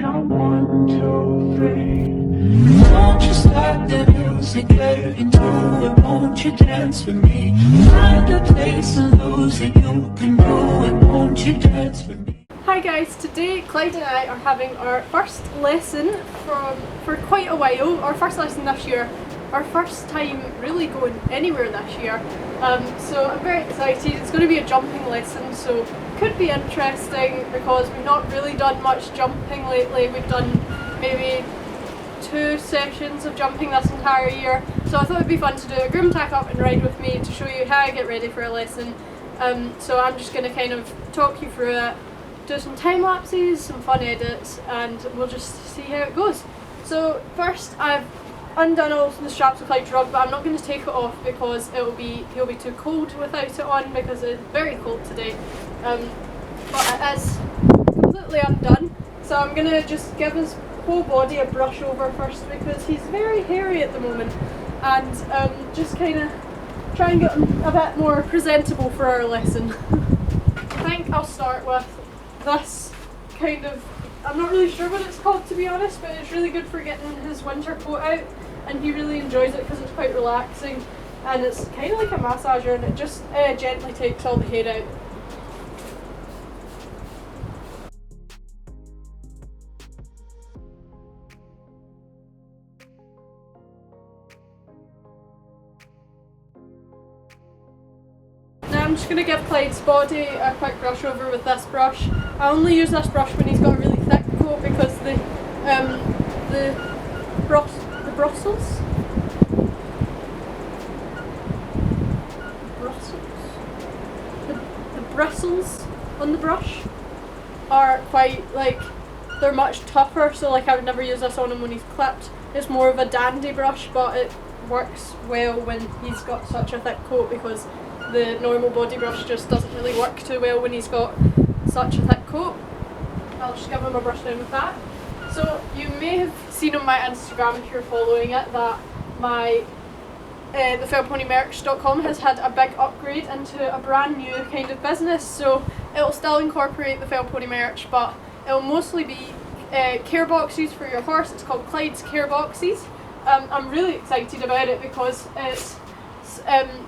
count 1, 2, 3. Don't just let the music get into it. Won't you dance with me? Find a place and lose it. You can do it. Won't you dance with me? Hi guys, today Clyde and I are having our first lesson for quite a while. Our first lesson this year. Our first time really going anywhere this year. So I'm very excited. It's going to be a jumping lesson, so could be interesting because we've not really done much jumping lately. We've done maybe 2 sessions of jumping this entire year. So I thought it'd be fun to do a groom tack up and ride with me to show you how I get ready for a lesson. So I'm just going to kind of talk you through it, do some time lapses, some fun edits, and we'll just see how it goes. So first I've undone all the straps of Clyde's rug, but I'm not going to take it off because he'll be too cold without it on because it's very cold today. But it is completely undone, so I'm going to just give his whole body a brush over first because he's very hairy at the moment, and just kind of try and get him a bit more presentable for our lesson. I think I'll start with this kind of, I'm not really sure what it's called to be honest, but it's really good for getting his winter coat out, and he really enjoys it because it's quite relaxing and it's kind of like a massager, and it just gently takes all the hair out. Now I'm just going to give Clyde's body a quick brush over with this brush. I only use this brush when he's got a really thick coat because the bristles on the brush are quite, like, they're much tougher, so like I would never use this on him when he's clipped. It's more of a dandy brush, but it works well when he's got such a thick coat because the normal body brush just doesn't really work too well when he's got such a thick coat. I'll just give him a brush down with that. So you may have seen on my Instagram, if you're following it, that my TheFellPonymerch.com has had a big upgrade into a brand new kind of business. So it'll still incorporate the TheFellPony merch, but it'll mostly be care boxes for your horse. It's called Clyde's Care Boxes. I'm really excited about it because it's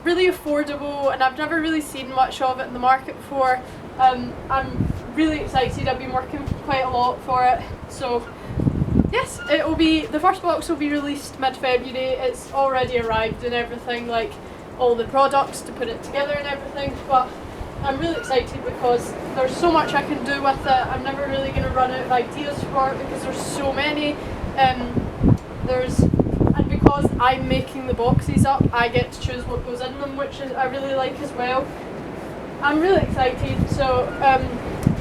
really affordable and I've never really seen much of it in the market before. I'm really excited. I've been working quite a lot for it. So yes, it will be, the first box will be released mid-February. It's already arrived and everything, like all the products to put it together and everything, but I'm really excited because there's so much I can do with it. I'm never really going to run out of ideas for it because there's so many. And because I'm making the boxes up, I get to choose what goes in them, which I really like as well. I'm really excited. So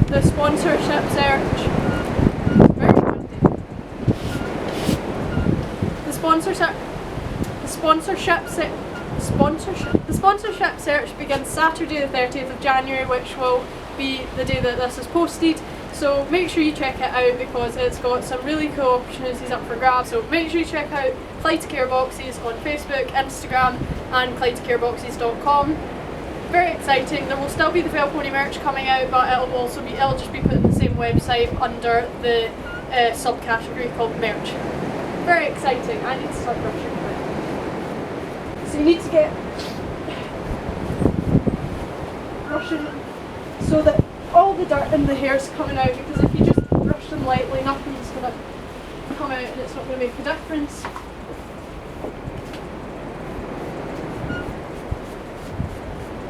the sponsorship search, the sponsorship search begins Saturday the 30th of January, which will be the day that this is posted. So make sure you check it out because it's got some really cool opportunities up for grabs. So make sure you check out Clyde's Care Boxes on Facebook, Instagram and clydescareboxes.com. Very exciting. There will still be the TheFellPony merch coming out, but it'll just be put in the same website under the subcategory called merch. Very exciting. I need to start brushing it. So you need to get brushing so that all the dirt and the hair's coming out, because if you just brush them lightly, nothing's going to come out and it's not going to make a difference.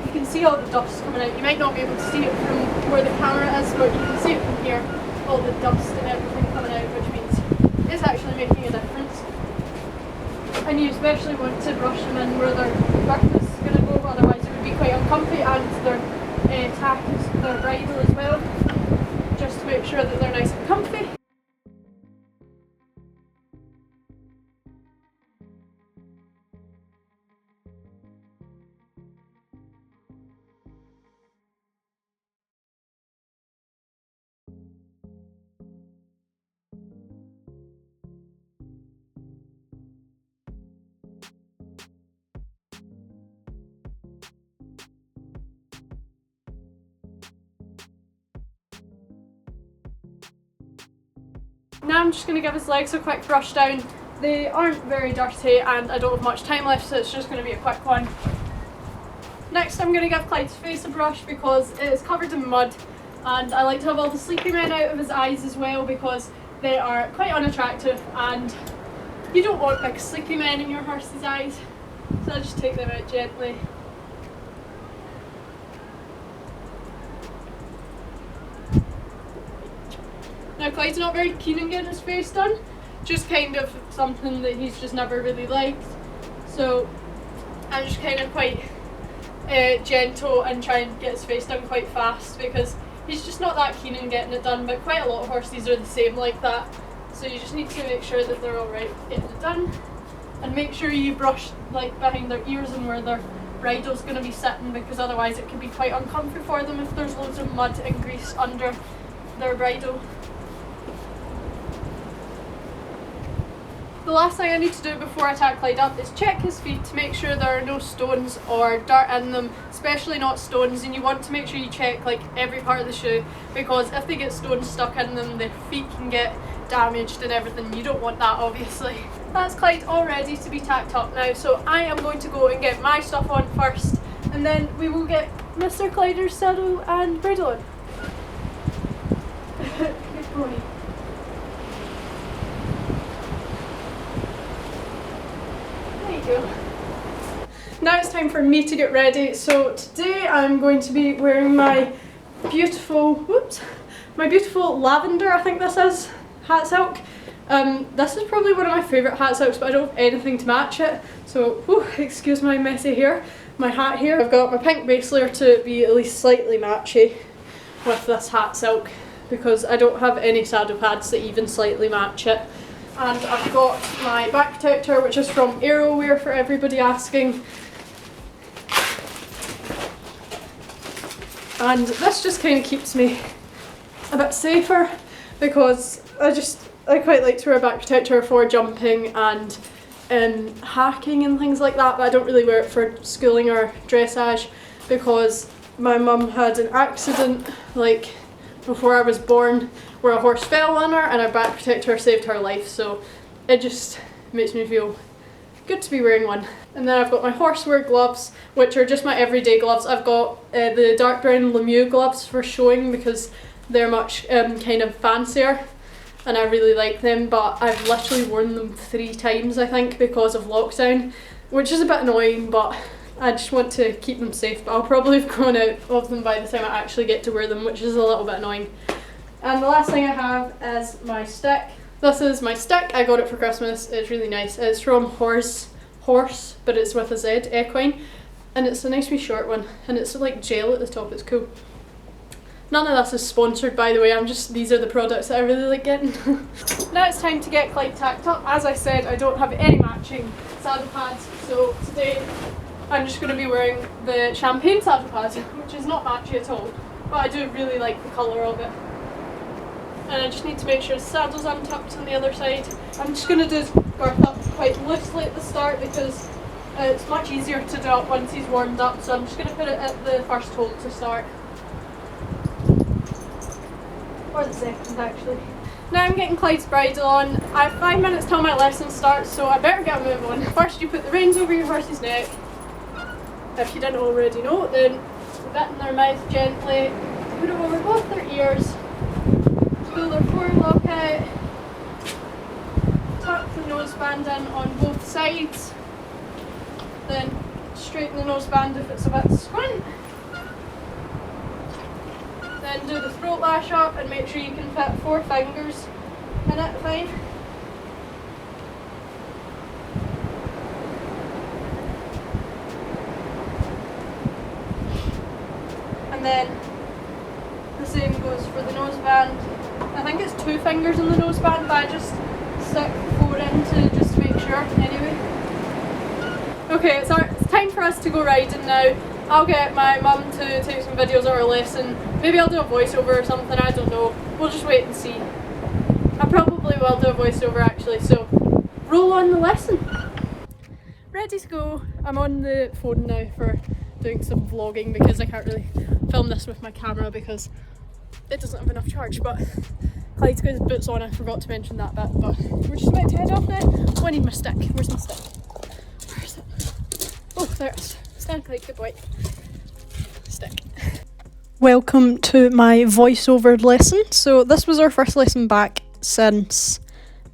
You can see all the dust coming out. You might not be able to see it from where the camera is, but you can see it from here, all the dust and everything coming out, which means it's actually making a difference. And you especially want to brush them in where their birth is going to go, otherwise it would be quite uncomfy, and their tack is their bridle as well, just to make sure that they're nice and comfy. Now I'm just going to give his legs a quick brush down. They aren't very dirty and I don't have much time left, so it's just going to be a quick one. Next I'm going to give Clyde's face a brush because it is covered in mud, and I like to have all the sleepy men out of his eyes as well because they are quite unattractive and you don't want big sleepy men in your horse's eyes. So I just take them out gently. Now Clyde's not very keen on getting his face done, just kind of something that he's just never really liked. So I'm just kind of quite gentle and try and get his face done quite fast because he's just not that keen on getting it done, but quite a lot of horses are the same like that. So you just need to make sure that they're alright getting it done. And make sure you brush like behind their ears and where their bridle's going to be sitting, because otherwise it can be quite uncomfortable for them if there's loads of mud and grease under their bridle. The last thing I need to do before I tack Clyde up is check his feet to make sure there are no stones or dirt in them, especially not stones, and you want to make sure you check like every part of the shoe, because if they get stones stuck in them, their feet can get damaged and everything. You don't want that, obviously. That's Clyde all ready to be tacked up now, so I am going to go and get my stuff on first, and then we will get Mr. Clyder's saddle and bridle on. Good boy. Go. Now it's time for me to get ready. So today I'm going to be wearing my beautiful, lavender, I think this is, hat silk. This is probably one of my favourite hat silks, but I don't have anything to match it. So, excuse my messy hair, my hat here. I've got my pink base layer to be at least slightly matchy with this hat silk because I don't have any saddle pads that even slightly match it. And I've got my back protector, which is from Aerowear for everybody asking. And this just kind of keeps me a bit safer because I quite like to wear a back protector for jumping and hacking and things like that, but I don't really wear it for schooling or dressage because my mum had an accident like before I was born where a horse fell on her and our back protector saved her life, so it just makes me feel good to be wearing one. And then I've got my horsewear gloves, which are just my everyday gloves. I've got the dark brown Lemieux gloves for showing because they're much kind of fancier and I really like them, but I've literally worn them 3 times I think because of lockdown, which is a bit annoying, but I just want to keep them safe. But I'll probably have grown out of them by the time I actually get to wear them, which is a little bit annoying. And the last thing I have is my stick. This is my stick. I got it for Christmas. It's really nice. It's from Horse, but it's with a Z, equine, and it's a nice wee short one, and it's like gel at the top. It's cool. None of this is sponsored, by the way. These are the products that I really like getting. Now it's time to get Clyde tacked up. As I said, I don't have any matching saddle pads, so today I'm just going to be wearing the champagne saddle pad, which is not matchy at all, but I do really like the colour of it. And I just need to make sure the saddle's untucked on the other side. I'm just going to do his girth up quite loosely at the start because it's much easier to do it once he's warmed up, so I'm just going to put it at the first hold to start. Or the second actually. Now I'm getting Clyde's bridle on. I have 5 minutes till my lesson starts, so I better get a move on. First you put the reins over your horse's neck. If you didn't already know, then bit in their mouth gently, put it over both their ears, pull their forelock out, tuck the noseband in on both sides, then straighten the noseband if it's a bit squint. Then do the throat lash up and make sure you can fit 4 fingers in it fine. And then the same goes for the noseband. I think it's 2 fingers in the noseband, but I just stick 4 in just to make sure anyway. Okay, it's time for us to go riding now. I'll get my mum to take some videos of our lesson. Maybe I'll do a voiceover or something, I don't know. We'll just wait and see. I probably will do a voiceover actually, so roll on the lesson. Ready to go. I'm on the phone now for doing some vlogging because I can't really film this with my camera because it doesn't have enough charge, but Clyde's got his boots on, I forgot to mention that bit, but we're just about to head off now. Oh, I need my stick. Where's my stick? Where is it? Oh, there it is. Stand, Clyde, good boy. Stick. Welcome to my voiceover lesson. So this was our first lesson back since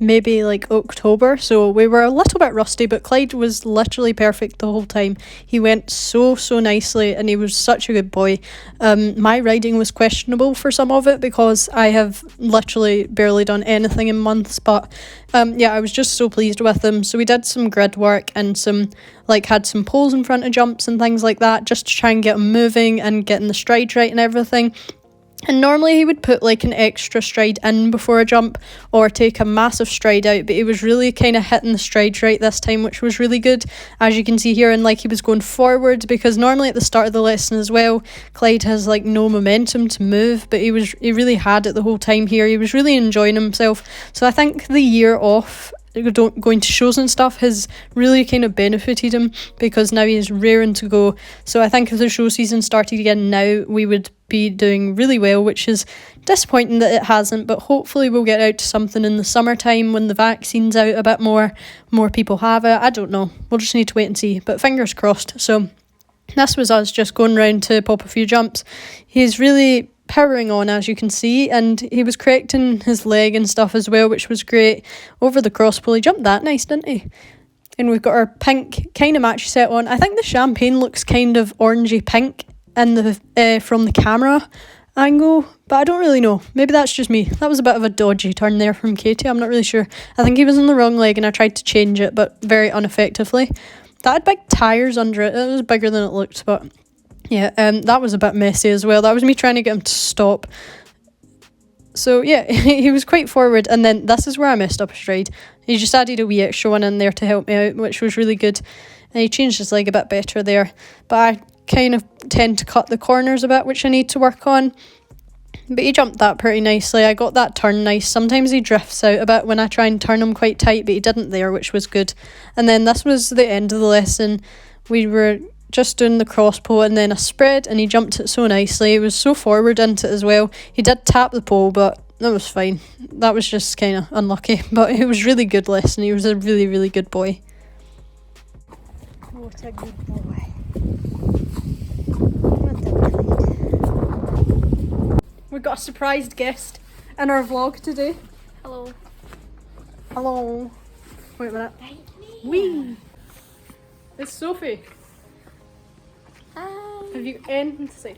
maybe like October, so we were a little bit rusty, but Clyde was literally perfect the whole time. He went so nicely and he was such a good boy. My riding was questionable for some of it because I have literally barely done anything in months, but yeah, I was just so pleased with him. So we did some grid work and had some poles in front of jumps and things like that, just to try and get him moving and getting the stride right and everything. And normally he would put like an extra stride in before a jump or take a massive stride out, but he was really kind of hitting the strides right this time, which was really good, as you can see here. And like he was going forward, because normally at the start of the lesson as well, Clyde has like no momentum to move, but he really had it the whole time here. He was really enjoying himself. So I think the year off going to shows and stuff has really kind of benefited him, because now he's raring to go. So I think if the show season started again now, we would be doing really well, which is disappointing that it hasn't, but hopefully we'll get out to something in the summertime when the vaccine's out a bit more people have it. I don't know, we'll just need to wait and see, but fingers crossed. So this was us just going round to pop a few jumps. He's really powering on, as you can see, and he was correcting his leg and stuff as well, which was great. Over the cross pull, he jumped that nice, didn't he? And we've got our pink kind of match set on. I think the champagne looks kind of orangey pink in the from the camera angle, but I don't really know. Maybe that's just me. That was a bit of a dodgy turn there from Katie. I'm not really sure. I think he was on the wrong leg and I tried to change it, but very ineffectively. That had big tyres under it. It was bigger than it looked, but yeah, that was a bit messy as well. That was me trying to get him to stop. So yeah, he was quite forward, and then this is where I messed up a stride. He just added a wee extra one in there to help me out, which was really good. And he changed his leg a bit better there. But I kind of tend to cut the corners a bit, which I need to work on. But he jumped that pretty nicely. I got that turn nice. Sometimes he drifts out a bit when I try and turn him quite tight, but he didn't there, which was good. And then this was the end of the lesson. We were just doing the cross pull and then a spread, and he jumped it so nicely. He was so forward into it as well. He did tap the pole, but that was fine. That was just kind of unlucky, but it was really good lesson. He was a really good boy. What a good boy. We've got a surprised guest in our vlog today. Hello. Hello. Wait a minute. Wee. It's Sophie. Hi. Have you anything to say?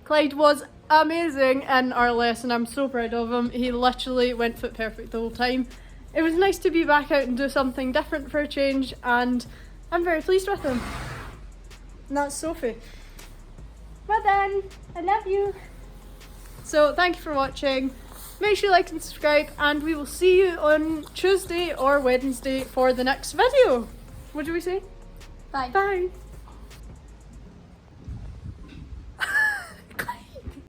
Clyde was amazing in our lesson. I'm so proud of him. He literally went foot perfect the whole time. It was nice to be back out and do something different for a change, and I'm very pleased with him. And that's Sophie. Well done. I love you. So thank you for watching. Make sure you like and subscribe, and we will see you on Tuesday or Wednesday for the next video. What do we say? Bye. Bye.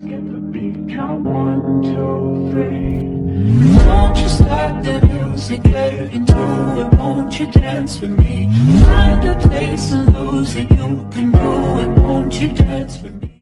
Get the beat, count 1, 2, 3. Won't you start the music, get into it? Won't you dance with me? Find a place and lose it, you can do it. Won't you dance with me?